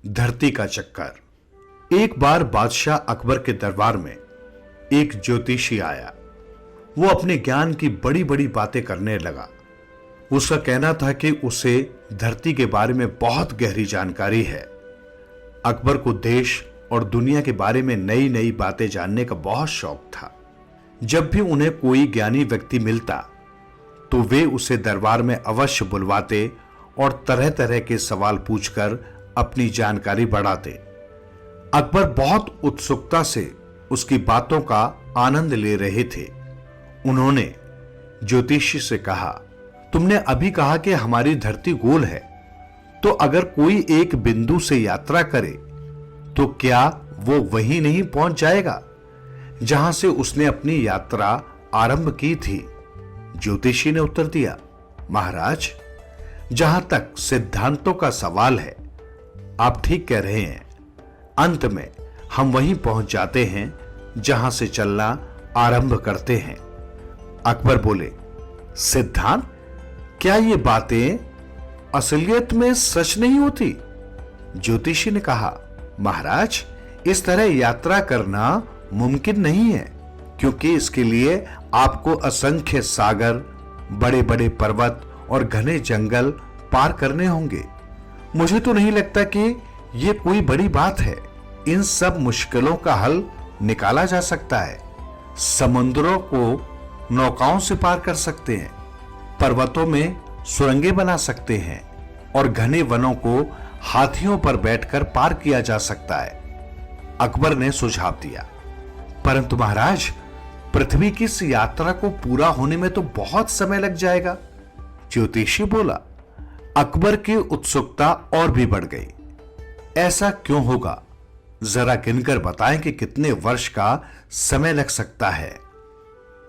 धरती का चक्कर। एक बार बादशाह अकबर के दरबार में एक ज्योतिषी आया। वो अपने ज्ञान की बड़ी बड़ी बातें करने लगा। उसका कहना था कि उसे धरती के बारे में बहुत गहरी जानकारी है। अकबर को देश और दुनिया के बारे में नई नई बातें जानने का बहुत शौक था। जब भी उन्हें कोई ज्ञानी व्यक्ति मिलता तो वे उसे दरबार में अवश्य बुलवाते और तरह तरह के सवाल पूछकर अपनी जानकारी बढ़ाते। अकबर बहुत उत्सुकता से उसकी बातों का आनंद ले रहे थे। उन्होंने ज्योतिषी से कहा, तुमने अभी कहा कि हमारी धरती गोल है, तो अगर कोई एक बिंदु से यात्रा करे तो क्या वो वहीं नहीं पहुंच जाएगा जहां से उसने अपनी यात्रा आरंभ की थी? ज्योतिषी ने उत्तर दिया, महाराज, जहां तक सिद्धांतों का सवाल है, आप ठीक कह रहे हैं। अंत में हम वहीं पहुंच जाते हैं जहां से चलना आरंभ करते हैं। अकबर बोले, सिद्धांत? क्या ये बातें असलियत में सच नहीं होती? ज्योतिषी ने कहा, महाराज, इस तरह यात्रा करना मुमकिन नहीं है, क्योंकि इसके लिए आपको असंख्य सागर, बड़े बड़े पर्वत और घने जंगल पार करने होंगे। मुझे तो नहीं लगता कि यह कोई बड़ी बात है। इन सब मुश्किलों का हल निकाला जा सकता है। समुद्रों को नौकाओं से पार कर सकते हैं, पर्वतों में सुरंगें बना सकते हैं और घने वनों को हाथियों पर बैठकर पार किया जा सकता है। अकबर ने सुझाव दिया, परंतु महाराज, पृथ्वी की इस यात्रा को पूरा होने में तो बहुत समय लग जाएगा। ज्योतिषी बोला। अकबर की उत्सुकता और भी बढ़ गई। ऐसा क्यों होगा? जरा गिनकर बताएं कि कितने वर्ष का समय लग सकता है।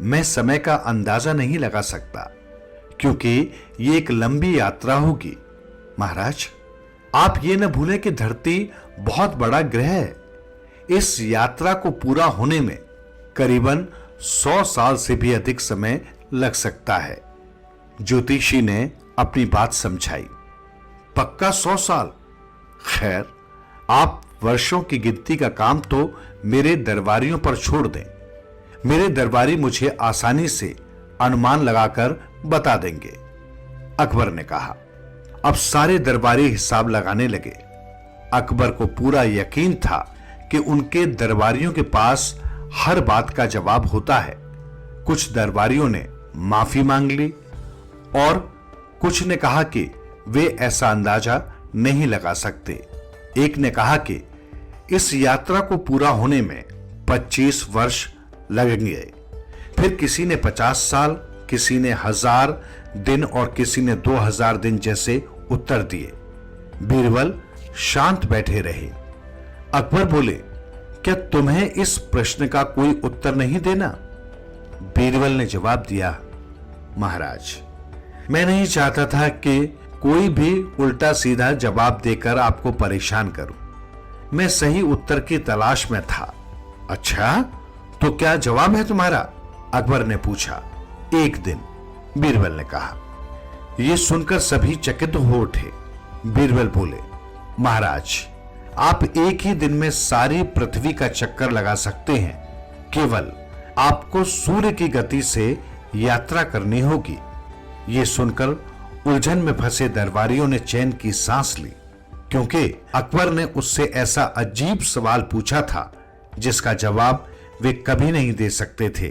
मैं समय का अंदाजा नहीं लगा सकता, क्योंकि यह एक लंबी यात्रा होगी। महाराज, आप ये न भूलें कि धरती बहुत बड़ा ग्रह है। इस यात्रा को पूरा होने में करीबन 100 साल से भी अधिक समय लग सकता है। ज्योतिषी ने अपनी बात समझाई। पक्का 100 साल? खैर, आप वर्षों की गिनती का काम तो मेरे दरबारियों पर छोड़ दें। मेरे दरबारी मुझे आसानी से अनुमान लगाकर बता देंगे। अकबर ने कहा। अब सारे दरबारी हिसाब लगाने लगे। अकबर को पूरा यकीन था कि उनके दरबारियों के पास हर बात का जवाब होता है। कुछ दरबारियों ने माफी मांग ली और कुछ ने कहा कि वे ऐसा अंदाजा नहीं लगा सकते। एक ने कहा कि इस यात्रा को पूरा होने में 25 वर्ष लगेंगे। फिर किसी ने 50 साल, किसी ने 1000 दिन और किसी ने 2000 दिन जैसे उत्तर दिए। बीरबल शांत बैठे रहे। अकबर बोले, क्या तुम्हें इस प्रश्न का कोई उत्तर नहीं देना? बीरबल ने जवाब दिया, महाराज, मैं नहीं चाहता था कि कोई भी उल्टा सीधा जवाब देकर आपको परेशान करूं। मैं सही उत्तर की तलाश में था। अच्छा, तो क्या जवाब है तुम्हारा? अकबर ने पूछा। एक दिन, बीरबल ने कहा। यह सुनकर सभी चकित हो उठे। बीरबल बोले, महाराज, आप एक ही दिन में सारी पृथ्वी का चक्कर लगा सकते हैं। केवल आपको सूर्य की गति से यात्रा करनी होगी। यह सुनकर उलझन में फंसे दरबारियों ने चैन की सांस ली, क्योंकि अकबर ने उससे ऐसा अजीब सवाल पूछा था जिसका जवाब वे कभी नहीं दे सकते थे।